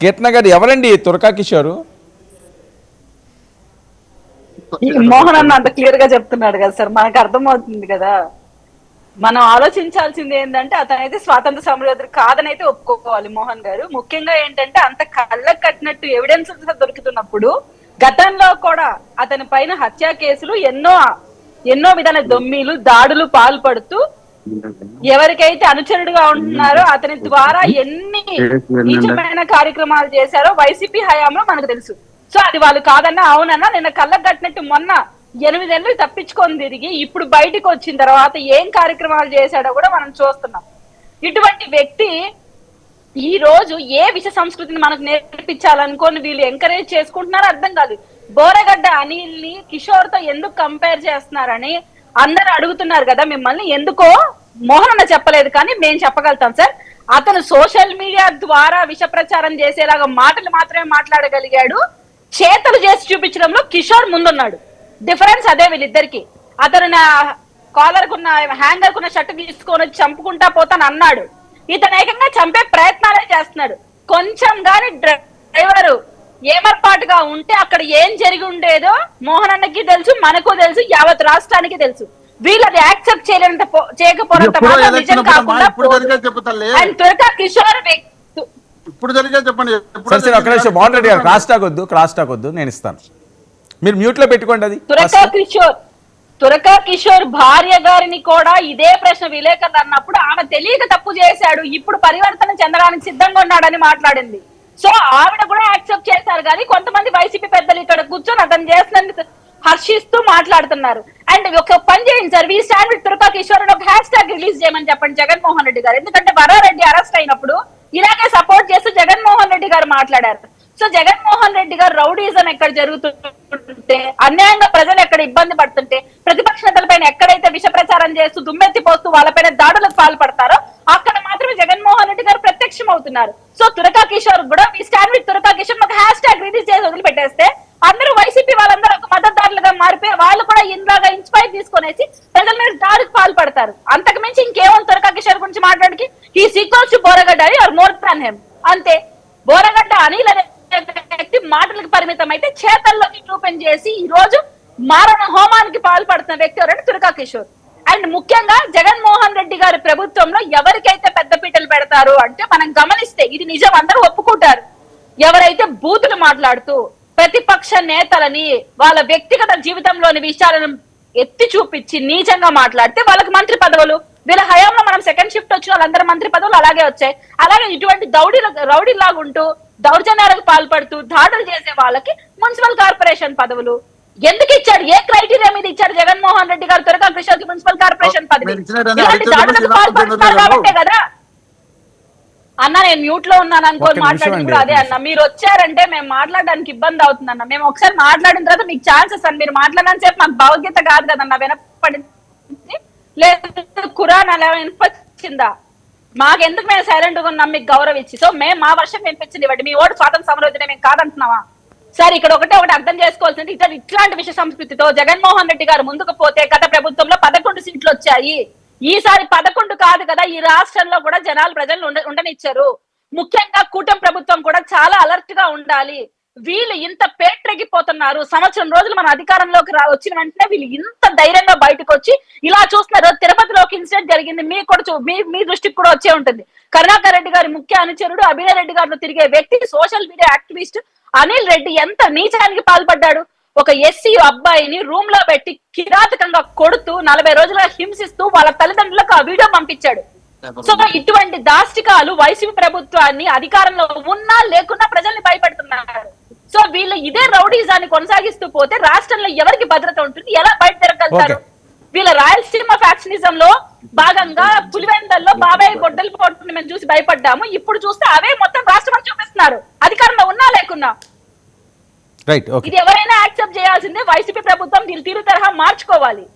కీర్తన గారు ఎవరండి తురకా కిషోర్? మోహన్ అన్న అంత క్లియర్ గా చెప్తున్నాడు కదా సార్, మనకు అర్థమవుతుంది కదా. మనం ఆలోచించాల్సింది ఏంటంటే అతనైతే స్వాతంత్ర సమరయోధుడు కాదని అయితే ఒప్పుకోవాలి మోహన్ గారు. ముఖ్యంగా ఏంటంటే అంత కళ్ళకు కట్టినట్టు ఎవిడెన్స్ దొరుకుతున్నప్పుడు గతంలో కూడా అతని పైన హత్యా కేసులు ఎన్నో విధాల దొమ్మీలు దాడులు పాల్పడుతూ ఎవరికైతే అనుచరుడుగా ఉంటున్నారో అతని ద్వారా ఎన్ని నీచమైన కార్యక్రమాలు చేశారో వైసీపీ హయాంలో మనకు తెలుసు. సో అది వాళ్ళు కాదన్నా అవునన్నా నిన్న కళ్ళకు కట్టినట్టు మొన్న 8 నెలలు తప్పించుకొని తిరిగి ఇప్పుడు బయటకు వచ్చిన తర్వాత ఏం కార్యక్రమాలు చేశాడో కూడా మనం చూస్తున్నాం. ఇటువంటి వ్యక్తి ఈ రోజు ఏ విష సంస్కృతిని మనకు నేర్పించాలనుకోని వీళ్ళు ఎంకరేజ్ చేసుకుంటున్నారో అర్థం కాదు. బోరగడ్డ అనిల్ ని కిషోర్ తో ఎందుకు కంపేర్ చేస్తున్నారని అందరు అడుగుతున్నారు కదా మిమ్మల్ని. ఎందుకో మోహన్ అన్న చెప్పలేదు కానీ మేము చెప్పగలుగుతాం సార్. అతను సోషల్ మీడియా ద్వారా విష ప్రచారం చేసేలాగా మాటలు మాత్రమే మాట్లాడగలిగాడు, చేతలు చేసి చూపించడంలో కిషోర్ ముందున్నాడు. డిఫరెన్స్ అదే వీళ్ళిద్దరికి. అతను నా కాలర్ కున్న హ్యాంగర్ కున్న షర్ట్ తీసుకొని వచ్చి చంపుకుంటా పోతాను అన్నాడు, ఇతను ఏకంగా చంపే ప్రయత్నాలే చేస్తున్నాడు. కొంచెం గాని డ్రైవరు ఏమర్పాటుగా ఉంటే అక్కడ ఏం జరిగి ఉండేదో మోహన్ అన్నకి తెలుసు, మనకు తెలుసు, యావత్ రాష్ట్రానికి తెలుసు. వీళ్ళది యాక్సెప్ట్ చేయకపోవడంత నిజం కాకుండా త్వరగా కిషోర్ ఇప్పుడు జరిగే చెప్పండి. మోహన్ రెడ్డి గారు క్రాస్ టాక్ వద్దు, నేను ఇస్తాను, మీరు మ్యూట్ లో పెట్టుకోండి. అది తురకా కిషోర్ భార్య గారిని కూడా ఇదే ప్రశ్న విలేకరులు అన్నప్పుడు ఆమె తెలియక తప్పు చేశాడు, ఇప్పుడు పరివర్తన చెందడానికి సిద్ధంగా ఉన్నాడని మాట్లాడింది. సో ఆవిడ కూడా యాక్సెప్ట్ చేశారు. కానీ కొంతమంది వైసీపీ పెద్దలు ఇక్కడ కూర్చొని అతను చేసినందుకు హర్షిస్తూ మాట్లాడుతున్నారు. అండ్ ఒక పని చేయండి sir, we stand with Turaka Kishore అని ఒక హ్యాష్ ట్యాగ్ రిలీజ్ చేయమని చెప్పండి జగన్మోహన్ రెడ్డి గారు. ఎందుకంటే వరారెడ్డి అరెస్ట్ అయినప్పుడు ఇలాగే సపోర్ట్ చేస్తూ జగన్మోహన్ రెడ్డి గారు మాట్లాడారు. సో జగన్మోహన్ రెడ్డి గారు రౌడీజం ఎక్కడ జరుగుతుంటే, అన్యాయంగా ప్రజలు ఎక్కడ ఇబ్బంది పడుతుంటే, ప్రతిపక్ష నేతలపైన ఎక్కడైతే విష ప్రచారం చేస్తూ దుమ్మెత్తి పోస్తూ వాళ్ళపైన దాడులకు పాల్పడతారో అక్కడ మాత్రమే జగన్మోహన్ రెడ్డి గారు ప్రత్యక్షం అవుతున్నారు. సో తురకా కిషోర్ కూడా we stand with Turaka Kishore ఒక హ్యాష్ ట్యాగ్ రిలీజ్ చేసి వదిలిపెట్టేస్తే అందరూ వైసీపీ వాళ్ళందరూ ఒక మద్దతుదారులుగా మారిపోయి వాళ్ళు కూడా ఇందాగా ఇన్స్పైర్ తీసుకునేసి ప్రజల మీద దాడికి పాల్పడతారు. అంతకు మించి ఇంకేమో తురకా కిషోర్ గురించి మాట్లాడికి హీస్ ఈక్వల్స్ టు బోరగడ్డ అని ఆర్ మోర్ దాన్ హిమ్ అంతే. బోరగడ్డ అనిల్ అనే వ్యక్తి మాటలకు పరిమితం అయితే చేతల్లోకి చూపెన్ చేసి ఈ రోజు మారణ హోమానికి పాల్పడుతున్న వ్యక్తి ఎవరంటే తురకా కిషోర్. అండ్ ముఖ్యంగా జగన్మోహన్ రెడ్డి గారి ప్రభుత్వంలో ఎవరికైతే పెద్దపీటలు పెడతారు అంటే మనం గమనిస్తే ఇది నిజం, అందరూ ఒప్పుకుంటారు. ఎవరైతే బూతులు మాట్లాడుతూ ప్రతిపక్ష నేతలని వాళ్ళ వ్యక్తిగత జీవితంలోని విషయాలను ఎత్తి చూపించి నీచంగా మాట్లాడితే వాళ్ళకి మంత్రి పదవులు, వీళ్ళ హయాంలో మనం సెకండ్ షిఫ్ట్ వచ్చిన వాళ్ళందరూ మంత్రి పదవులు అలాగే వచ్చాయి. అలాగే ఇటువంటి రౌడీలాగుంటూ దౌర్జన్యాలకు పాల్పడుతూ దాడులు చేసే వాళ్ళకి మున్సిపల్ కార్పొరేషన్ పదవులు ఎందుకు ఇచ్చాడు? ఏ క్రైటీరియా మీద ఇచ్చాడు జగన్మోహన్ రెడ్డి గారు తురకా కిషోర్ కి మున్సిపల్ కార్పొరేషన్ పదవి? ఇలాంటి దాడులకు పాల్పడుతున్నారు కాబట్టే కదా అన్న. నేను మ్యూట్ లో ఉన్నాను అనుకోని మాట్లాడింది కూడా అదే అన్న. మీరు వచ్చారంటే మేము మాట్లాడడానికి ఇబ్బంది అవుతుంది అన్న. మేము ఒకసారి మాట్లాడిన తర్వాత మీకు ఛాన్సెస్ అని మీరు మాట్లాడని చెప్పి మాకు భగవద్గీత కాదు కదన్న వినపడింది, లేదు ఖురాన్ అలా వినిపించిందా? మాకెందుకు మేము సైలెంట్ గా ఉన్నాం మీకు గౌరవం ఇచ్చి? సో మేము మా వర్షం వినిపించింది బట్టి మీ ఓటు స్వాతంత్ర సమరయోధుడే మేము కాదంటున్నావా? సార్ ఇక్కడ ఒకటి అర్థం చేసుకోవాల్సింది, ఇట్లాంటి విషయ సంస్కృతితో జగన్మోహన్ రెడ్డి గారు ముందుకు పోతే గత ప్రభుత్వంలో 11 సీట్లు వచ్చాయి. ఈసారి 11 కాదు కదా, ఈ రాష్ట్రంలో కూడా ప్రజలు ఉండనిచ్చారు. ముఖ్యంగా కూటమి ప్రభుత్వం కూడా చాలా అలర్ట్ గా ఉండాలి. వీళ్ళు ఇంత పేట్రెగిపోతున్నారు. సంవత్సరం రోజులు మన అధికారంలోకి వచ్చిన వెంటనే వీళ్ళు ఇంత ధైర్యంగా బయటకు వచ్చి ఇలా చూస్తున్నారు. తిరుపతిలోకి ఇన్సిడెంట్ జరిగింది, మీకు కూడా మీ దృష్టికి కూడా వచ్చే ఉంటుంది. కరుణాకర్ రెడ్డి గారి ముఖ్య అనుచరుడు అభినయ్ రెడ్డి గారితో తిరిగే వ్యక్తి social media activist Anil Reddy ఎంత నీచానికి పాల్పడ్డాడు. ఒక ఎస్సీ అబ్బాయిని రూమ్ లో పెట్టి కిరాతకంగా కొడుతూ 40 రోజులుగా హింసిస్తూ వాళ్ళ తల్లిదండ్రులకు ఆ వీడియో పంపించాడు. సో ఇటువంటి దాష్టికాలు వైసీపీ ప్రభుత్వాన్ని అధికారంలో ఉన్నా లేకున్నా ప్రజల్ని భయపెడుతున్నారు. సో వీళ్ళు ఇదే రౌడీజాన్ని కొనసాగిస్తూ పోతే రాష్ట్రంలో ఎవరికి భద్రత ఉంటుంది? ఎలా బయట తిరగలుగుతారు? వీళ్ళ రాయలసీమ ఫ్యాక్షనిజం లో భాగంగా పులివెందల్లో బాబాయ్ గొడ్డలు పోటుని మేము చూసి భయపడ్డాము. ఇప్పుడు చూస్తే అవే మొత్తం రాష్ట్రం చూపిస్తున్నారు అధికారంలో ఉన్నా లేకున్నా. ఇది ఎవరైనా యాక్సెప్ట్ చేయాల్సిందే. వైసీపీ ప్రభుత్వం దీని తీరు తరహా మార్చుకోవాలి.